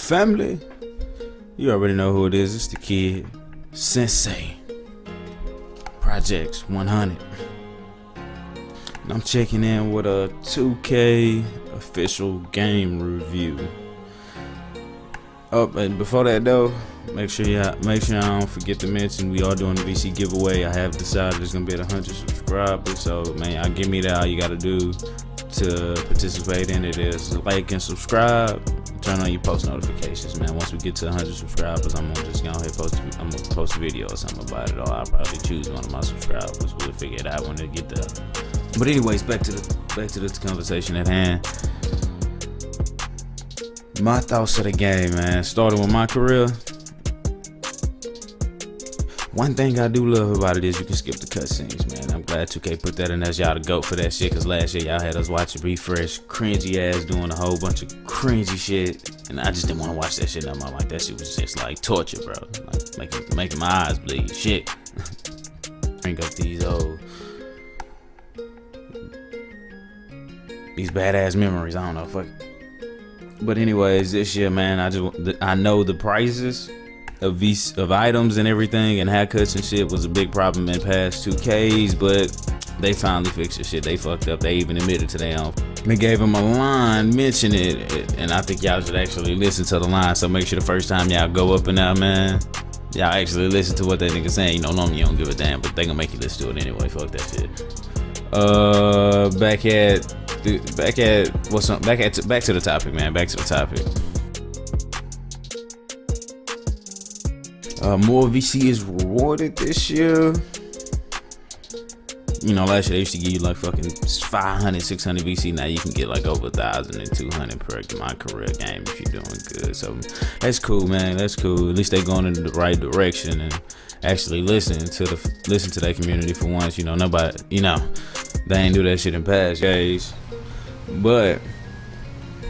Family, you already know who it is. It's the kid, Sensei, Projects 100. And I'm checking in with a 2K official game review. Oh, and before that though, make sure I don't forget to mention we are doing the VC giveaway. I have decided it's gonna be at 100 subscribers. So man, y'all give me that. All you gotta do to participate in it is like and subscribe. Turn on your post notifications, man. Once we get to 100 subscribers, I'm gonna just go ahead and I'm gonna post a video or something about it, or I'll probably choose one of my subscribers. We'll figure it out when they get there. But anyways, back to the conversation at hand. My thoughts of the game, man. Starting with my career. One thing I do love about it is you can skip the cutscenes, man. I'm glad 2K put that in as y'all to go for that shit, cause last year y'all had us watching Refresh, cringy ass doing a whole bunch of cringy shit, and I just didn't want to watch that shit no more. Like that shit was just like torture, bro. Like making my eyes bleed. Shit. Bring up these badass memories. I don't know, fuck. But anyways, this year, man, I know the prices of items and everything and haircuts and shit was a big problem in past 2Ks, but they finally fixed the shit. They fucked up. They even admitted to their own. They gave them a line mentioning it, and I think y'all should actually listen to the line. So make sure the first time y'all go up and out, man, y'all actually listen to what that nigga saying. You know, normally you don't give a damn, but they gonna make you listen to it anyway. Fuck that shit. Back to the topic, man. Back to the topic. More VC is rewarded this year. You know, last year they used to give you like fucking 500, 600 VC. Now you can get like over 1,000 and 200 per my career game if you're doing good. So that's cool, man. That's cool. At least they going in the right direction and actually listen to their community for once. You know, nobody, you know, they ain't do that shit in past days. But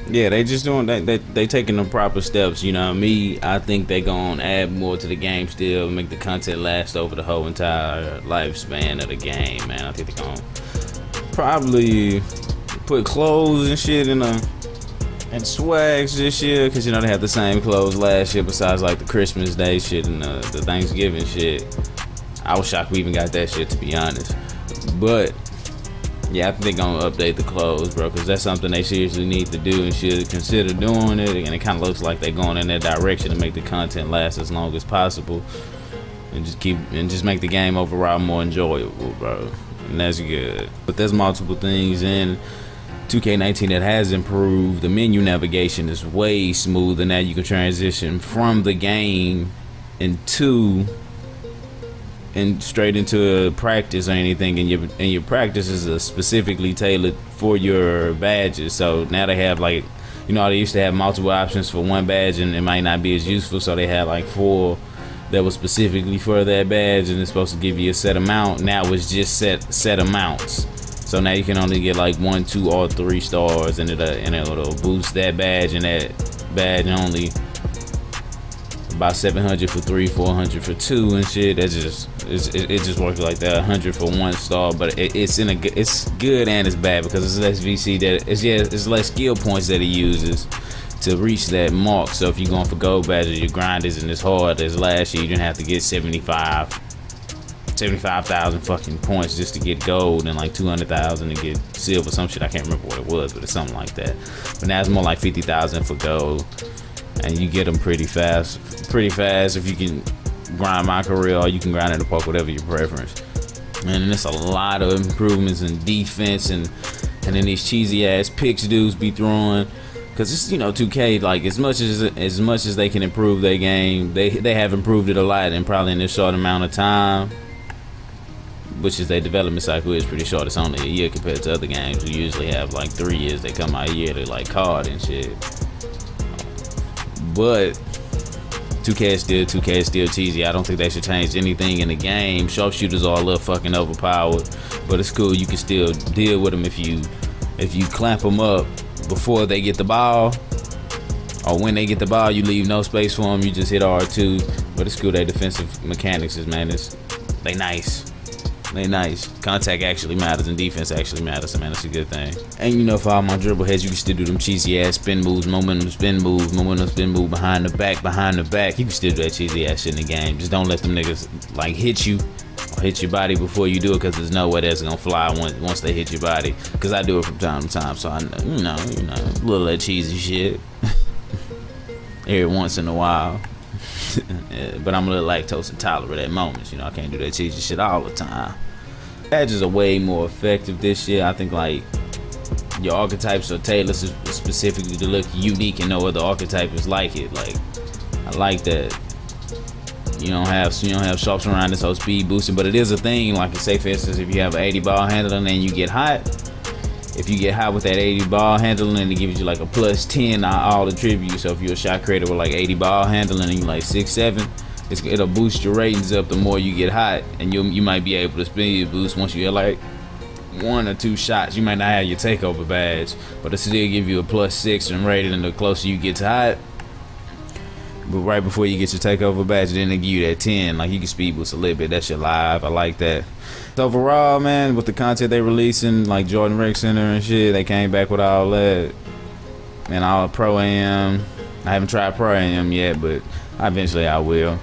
yeah, they just doing that. They taking the proper steps. You know, I think they gonna add more to the game still, make the content last over the whole entire lifespan of the game, man. I think they gonna probably put clothes and shit and swags this year, cause you know they have the same clothes last year besides like the Christmas Day shit and the Thanksgiving shit. I was shocked we even got that shit, to be honest. But yeah, I think they're gonna update the clothes, bro, because that's something they seriously need to do and should consider doing it. And it kind of looks like they're going in that direction to make the content last as long as possible, and just make the game overall more enjoyable, bro. And that's good. But there's multiple things in 2K19 that has improved. The menu navigation is way smoother now. You can transition from the game and straight into a practice or anything, and your practice is specifically tailored for your badges. So now they have, like, you know, they used to have multiple options for one badge and it might not be as useful, so they had like 4 that was specifically for that badge and it's supposed to give you a set amount. Now it's just set amounts, so now you can only get like 1, 2, or 3 stars, and it'll boost that badge and that badge only about 700 for 3, 400 for 2 and shit. It just works like that. 100 for 1 star, but it's good and it's bad because it's less VC it's less skill points that it uses to reach that mark. So if you're going for gold badges, your grind isn't as hard as last year. You didn't have to get 75,000 fucking points just to get gold, and like 200,000 to get silver. Some shit I can't remember what it was, but it's something like that. But now it's more like 50,000 for gold. And you get them pretty fast if you can grind my career, or you can grind in the park, whatever your preference. And there's a lot of improvements in defense, and then these cheesy ass picks dudes be throwing, because it's, you know, 2K, like as much as they can improve their game, they have improved it a lot, and probably in this short amount of time, which is their development cycle is pretty short. It's only a year compared to other games who usually have like 3 years. They come out a year to like COD and shit. But 2K is still cheesy. I don't think they should change anything in the game. Sharpshooters are a little fucking overpowered, but it's cool. You can still deal with them if you clamp them up before they get the ball, or when they get the ball, you leave no space for them. You just hit R2. But it's cool. Their defensive mechanics is, man, they nice. They nice. Contact actually matters and defense actually matters, so man, that's a good thing. And you know, for all my dribble heads, you can still do them cheesy ass spin moves, momentum spin move, behind the back. You can still do that cheesy ass shit in the game. Just don't let them niggas like hit you or hit your body before you do it, because there's no way that's gonna fly once they hit your body. Because I do it from time to time, so I know, you know, a little of that cheesy shit every once in a while. Yeah, but I'm a little lactose intolerant at moments, you know. I can't do that cheesy shit all the time. Badges are way more effective this year. I think like your archetypes are tailored specifically to look unique, and no other archetype is like it. Like, I like that. You don't have sharps around this whole speed boosting, but it is a thing. Like, say for instance, if you have an 80 ball handling and you get hot, if you get hot with that 80 ball handling, and it gives you like a +10 all attributes. So if you're a shot creator with like 80 ball handling and you like 6'7", it'll boost your ratings up the more you get hot, and you might be able to speed boost once you get like 1 or 2 shots. You might not have your takeover badge, but it'll still give you a +6 in rating the closer you get to hot. But right before you get your takeover badge, then they give you that 10. Like, you can speed boost a little bit. That's your live. I like that. So overall, man, with the content they releasing, like Jordan Rec Center and shit, they came back with all that. Man, all Pro AM. I haven't tried Pro AM yet, but eventually I will.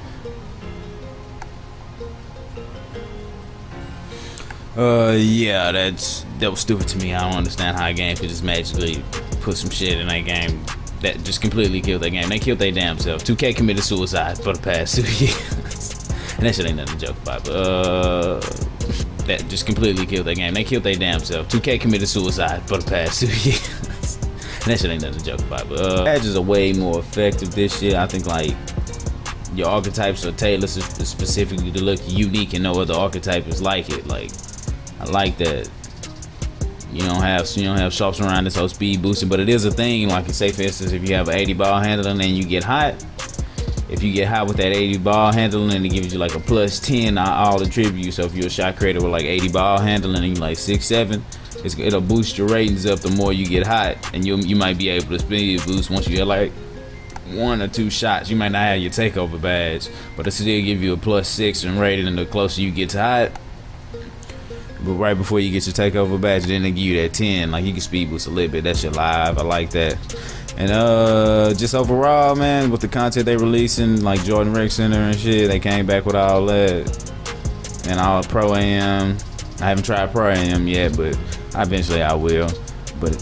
Yeah, that was stupid to me. I don't understand how a game could just magically put some shit in that game that just completely killed that game. They killed their damn self. 2K committed suicide for the past 2 years. And that shit ain't nothing to joke about, but that just completely killed that game. They killed their damn self. 2K committed suicide for the past 2 years. And that shit ain't nothing to joke about, but badges are way more effective this year. I think like your archetypes are tailored specifically to look unique, and no other archetype is like it. Like, I like that. You don't have sharps around this whole speed boosting, but it is a thing. Like, say for instance, if you have an 80 ball handling and you get hot, if you get hot with that 80 ball handling, and it gives you like a +10 all attributes. So if you're a shot creator with like 80 ball handling and you like 6'7", it'll boost your ratings up the more you get hot, and you might be able to speed boost once you get like 1 or 2 shots. You might not have your takeover badge, but it'll still give you a +6 in rating the closer you get to hot. But right before you get your takeover badge, then they give you that 10. Like, you can speed boost a little bit. That's your live. I like that. And just overall, man, with the content they releasing, like Jordan Rec Center and shit, they came back with all that. And all Pro AM. I haven't tried Pro AM yet, but eventually I will. But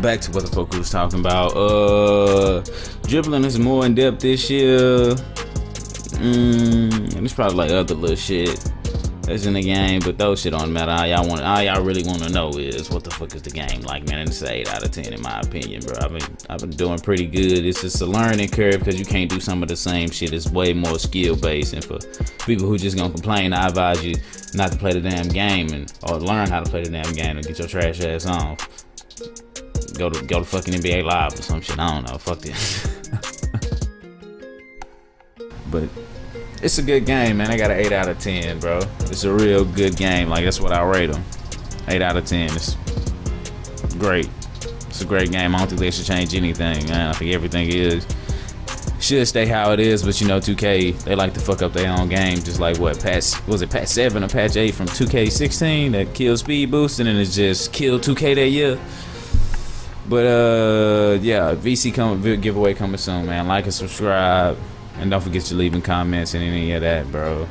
back to what the fuck we was talking about. Dribbling is more in depth this year. And it's probably like other little shit that's in the game, but those shit don't matter. All y'all really want to know is what the fuck is the game like, man. And it's an 8 out of 10 in my opinion, bro. I've been doing pretty good. It's just a learning curve because you can't do some of the same shit. It's way more skill based, and for people who just gonna complain, I advise you not to play the damn game or learn how to play the damn game and get your trash ass on. Go to fucking NBA Live or some shit. I don't know. Fuck this. But it's a good game, man. I got an 8 out of 10, bro. It's a real good game. Like, that's what I rate them. 8 out of 10. It's great. It's a great game. I don't think they should change anything, man. I think everything should stay how it is. But you know, 2K, they like to fuck up their own game. Just like what patch 7 or patch 8 from 2K16 that killed speed boosting, and it's just killed 2K that year. But yeah, VC giveaway coming soon, man. Like and subscribe. And don't forget to leaving comments and any of that, bro.